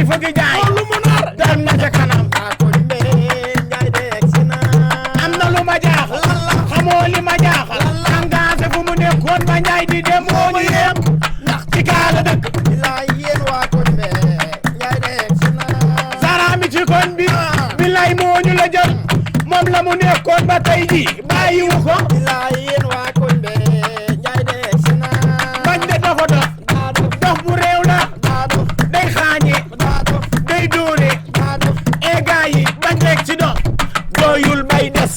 fa gi jaay lu mu nar dem na ca kanam am na lu ma jaaxal xamoo li ma jaaxal engagé fu mu nekkoon ba Njaay di dem moo ñu yem ndax ci kaala dëkk Zara mi ci koñ bi billaay moo ñu la jël moom la mu nekkoon ba tey ji bàyyiwu ko bañ de dafa dof bu réew la day xaañe day dóore e gaa yi bañ rek ci dof doyul bay des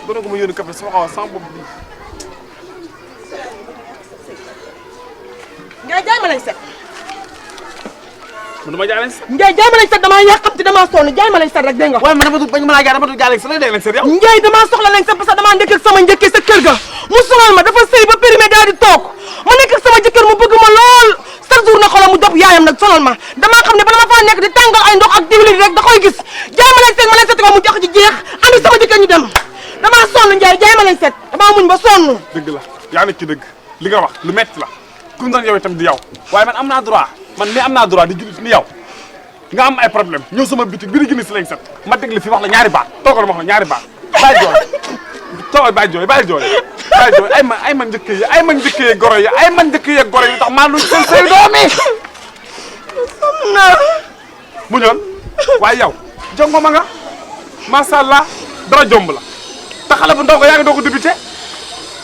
gone gu ma yónni café sama xaw a sama bopp bi Ndiaye jaay ma lañ set. man dama jaay lañ set. Ndiaye jaay ma lañ set damaa yàqamti damaa sonn jaay ma lañ set rek dégg nga. waaye man bañ ma laa jaay dama dul jaay lañ set lay dégg lañ set yow. Ndiaye damaa soxla lañ set parce que damaa nekk ak sama njëkkee sa kër ga mu sonal ma dafa sëy ba périmé daal di toog ma nekk ak sama jëkkër mu bëgg ma lool chaque jour na xoolal mu dopp yaayam nag sonal ma damaa xam ne bala ma faa nekk di tàngal ay ndox ak diwlin rek da koy gis jaay ma lañ set ko mu jox ci jeex andi sama jëkkër ñu dem damaa sonn Ndiaye jaay ma lañ set damaa muñ ba sonn. dëgg la yaa nekk ci dëgg li nga wax lu metti la ku mu doon yow itam di yow waaye man am naa droit man mii am naa droit di jullit ni yow nga am ay problème ñëw sama bitik bi di gën si lañ set ma dégg li fi wax la ñaari baat toogal ma wax la ñaari baat bàyyi jooy toogal bàyyi jooy bàyyi jooy bàyyi jooy ay man njëkk yi ay man njëkk yi goro yi ay man njëkk yi goro yi tax maa luñ seen say doomi mu ñoon waaye yow jongo ma nga macha allah dara jomb la te xale bu ndaw nga yaa ngi doo ko débuté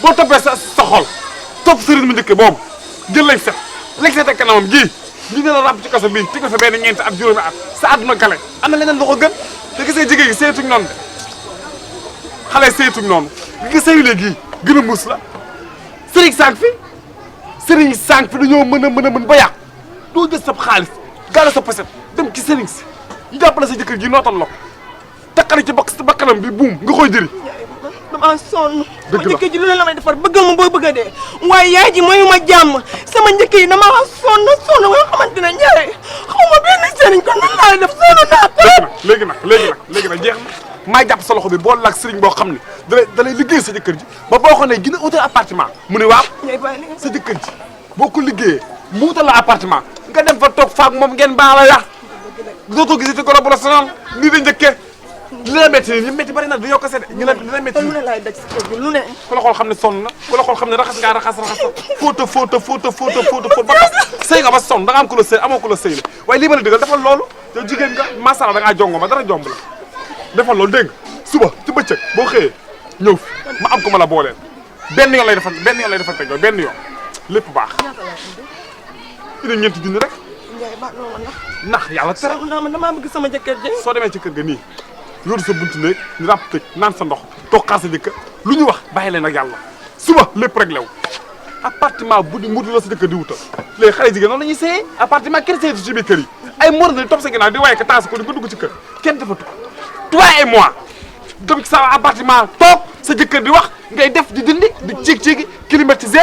boo toppee sa xol topp sëriñ mu njëkk boobu jël lañ set ak kanamam gii ñu ne la ràbb ci kaso bii ti ko fa benn ñeenti at juróomi at sa àdduna gale am na leneen lu ko gën te gisee jigéen yi seetuñ noonu de xale seetuñ noonu gi nga sëyu léegi gën a muus la sëriñ sànq fi dañoo mën ba yàq doo jël sa xaalis gaala sa poset dem ci sëriñ si ñu jàppale sa jëkkër ji nootal la ko takkale ci bakkanam bi buum nga koy jëri damaa sonn. dëgg la ma njëkk ji lu ne la may defar bëggal ma boo bëgg a dee waaye yaay ji mooy ma jàmm sama njëkk yi damaa sonn nga xamante ne Ndiaye xaw ma benn sëriñ kon nan laay def sonn naa ko. léegi nag jeex na maa jàpp sa loxo bi boole la ak sëriñ boo xam ne da lay liggéey sa jëkkër ji ba boo xam ne gën a utal appartement mu ne waaw sa jëkkër ji boo ko liggéeyee mu utal la appartement nga dem fa toog faak moom ngeen baala ya dootoo gisati goro bu la sonal nii da njëkkee li la métti nii métti bari na du yokk sede ñu li la métti lu ne laay daj si kër gi lu ne ku la xool xam ne sonn na ku la xool xam ne raxas fóota ba sëy nga ba sonn da nga am ku la sëy amoo ku la sëy la waaye lii ma la digal defal loolu yow jigéen nga masala da ngaa jongo ma dara jomb la defal loolu dégg nga suba ci bëccëg boo xëyee ñëw fi ma am ko ma la booleel benn yoon lay defal teg yow benn yoon lépp baax indi ñeenti junni rek Ndiaye baax na ma ndax yàlla tere man damaa bëgg sama jëkkër ji soo demee ci kër ga nii yóotu sa buntu néeg ñu ràpp tëj naan sa ndox toog xaar sa jëkkër lu ñu wax bàyyi leen ak yàlla suba lépp rek lew appartement bu di mudu la sa jëkkër di wutal léegi xale jigéen noonu la ñuy seeyee appartement kenn seetu ci biir kër yi ay mor na topp sa ginnaaw di waaye ka taas ko di nga dugg ci kër kenn defatu 3 mois dem ci sa appartement toog sa jëkkër di wax ngay def di dindi di ciig-ciigi climatisé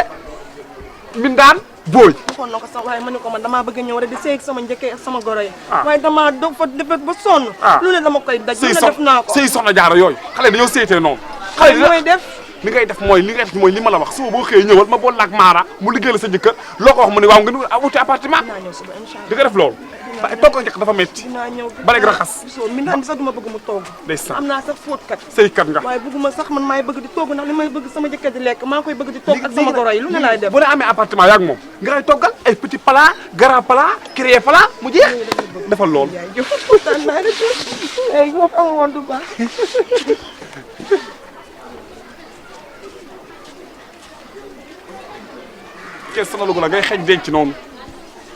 mindaan booy waxoon na ko sax waaye ma ne ko man damaa bëgg a ñëw rek di sëy ak sama njëkkee ak sama goro yi waaye damaa doog fa defet ba sonn lu ne dama koy daj lu ne def naa ko sëy soxna jaara yooyu xale dañoo sëytee noonu xale mooy def li ngay def mooy li ma la wax suba boo xëyee ñëwal ma bool laak maara mu liggéey la sa jëkkër loo ko wax mu ne waaw nga nu wuti appartement dinaa ñëw suba inchallah di nga def loolu ba toog ko njëkk dafa metti dinaa ñëw ba léegi raxas gisoo mi naan sax duma bëgg mu togg ndeysaan am naa sax fóotkat sëykat nga waaye bëgguma sax man maay bëgg di togg ndax li may bëgg sama jëkkër di lekk maa koy bëgg di togg ak sama goro yi lu ne laay def bu ne amee appartement yaag moom nga koy toggal ay petit plat grand plat créé plat mu jeex defal loolu yaay jox kontaan naa rek ay moo fi amoon du baax kees sana lugu la ngay xeeñ denc noonu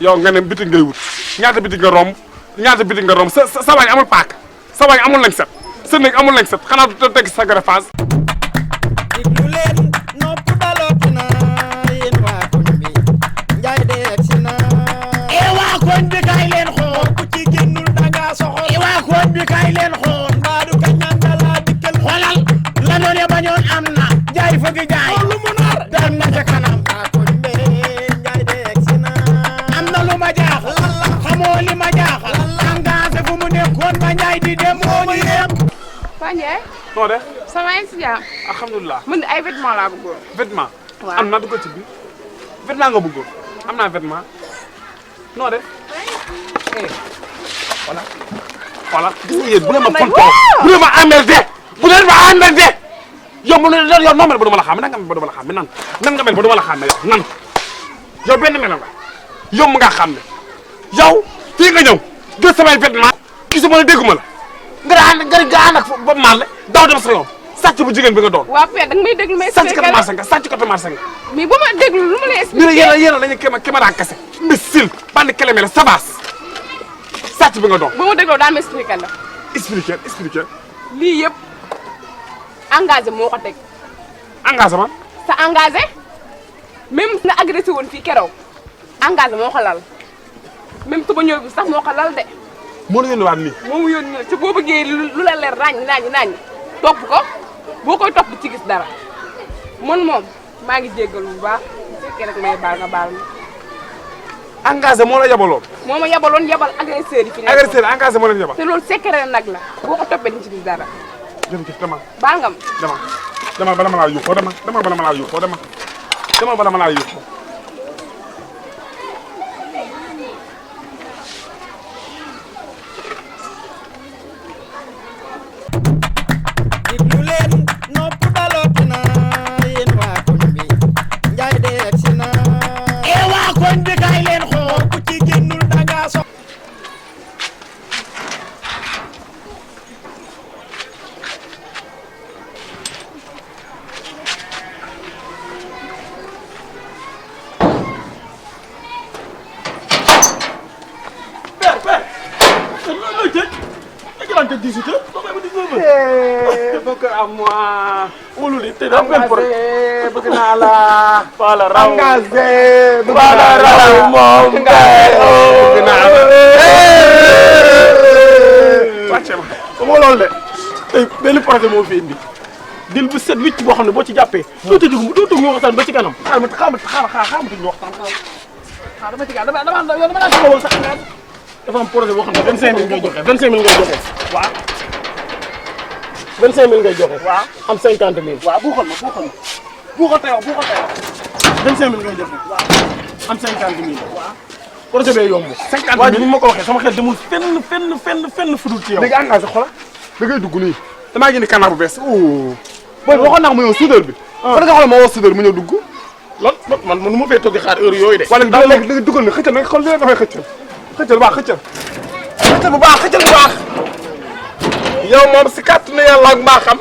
yow nga ne bitig ngay wut ñaata bitig nga romb sa waañ amul paak sa waañ amul lañ set sa néeg amul lañ set xanaa du teg sa garafage diglu leen nopp dalooti na yéen waa koñ bi Njaay de egsi na waa koñ bi kay leen xool ku ci génnul danga soxol waa koñ bi kay leen xool mbaadu ka ñandala dikkal xoolal la noon ya bañoon am na Njaay fëgg jaay lu mu nar dem na ca kanam waa koñ bi Njaay de egsi na am na lu ma jaaxal xamoo li ma jaaxal engagé fu mu nekkoon ba Njaay di dem moo ñu yem Fane yaay. noo def. sama yaa ngi si jàmm. alhamdulilah. man de ay vêtements laa bëggoon. vêtement. waaw am na dugg ci biir. vêtement nga bëggoon. am naa vêtement. noo def. voilà. voilà gis nga yéen bu leen ma fontoo. bu leen ma emmerdé. bu leen ma emmerdé. yow mu ne yow noo mel ba du ma la xam nan nga mel ba du ma la xam nan nga mel ba du ma la xam yow nan. yow benn mel nga. yow mu nga xam ne. yow fii nga ñëw. gis samay vêtement. gisuma la dégguma la. nga ànd ak ba maal daw dem sa yoon. sàcc bu jigéen bi nga doon. waa Père danga may déglu may sàcc expliqué kat la marché nga sàcc kat marché nga. mais bu ma déglu lu ma lay ñu expliqué. ne yéen a dañuy kéema kese. imbécile bandi keleme la sabaas. sàcc bi nga doon. bu ma dégloo daan ma expliqué la. expliqué. lii yëpp engagé moo ko teg. engagement. sa engagé même nga agressé woon fii keroog engagé moo ko lal même suba ñëw bi sax moo ko lal de. moo la yónni waat nii. moom mu yónni ci boo bëggee lu la leer nañ topp ko boo koy topp ci gis dara man moom maa ngi jéggal bu baax bu fekkee rek may baal nga baal ma. engagé moo la yabaloon. moo ma yabaloon yabal agresseur yi fi nekk. agresseur engagé moo leen yabal. te loolu secret nag la boo ko toppee dañ ci gis dara. jërëjëf dama baal nga ma. dama bala ma laa yuuxoo dama bala ma laa yuuxoo dama bala ma laa yuuxoo. diglu leen nopp dalooti na yéen waa koñ bi njaay de egsi na waa koñ bi kaay leen xool ku ci génnul danga so bëgg am moi. wóolu li te daa am benn problème. bëgg naa la. wala raw engagé. wala raw moom ngay bëgg naa la. wàcce ma. moo loolu de tey benn projet moo fi indi dil bu set wicc boo xam ne boo ci jàppee. doo tëj ñu waxtaan ba ci kanam. xaaral ma ñu waxtaan dama ci gaaw dama naan sama woon sax dafa am projet boo xam ne 25000 ngay joxe 25000 ngay joxe waaw. 25000 ngay joxe. waaw am 50000. waaw buuxal ma. buuxal tey 25000 ngay joxe. waaw am 50000. waaw projet bee yomb. 50000 waaye ni ma ko waxee sama xel demul fenn fudul ci yow. léegi engagé xoolal da ngay dugg nii. damaa jëndi canard bu bees. booy waxoon naa ko ma ñëw soudeur bi. fan nga xool ma woo soudeur mu ñëw dugg. lan man nu ma fay toog di xaar heure yooyu de. wala léegi da nga duggal ne xëccal na xool li nga dafay xëccal bu baax xëccal bu baax yow moom si kàttanu yàlla ak mbaaxam.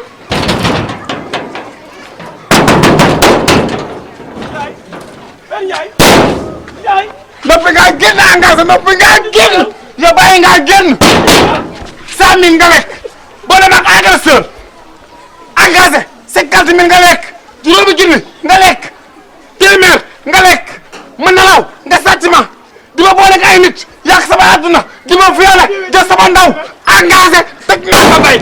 noppi ngaa génn engagé noppi ngaa génn yow bàyyi ngaa génn 100000 nga lekk boo demee ak agresseur engagé 50000 nga lekk juróomi junni nga lekk téeméer nga lekk ma nelaw nga sàcc ma di ma boole ak ay nit yàq sama àdduna di ma violé jël sama ndaw engagé tëj naa sa bay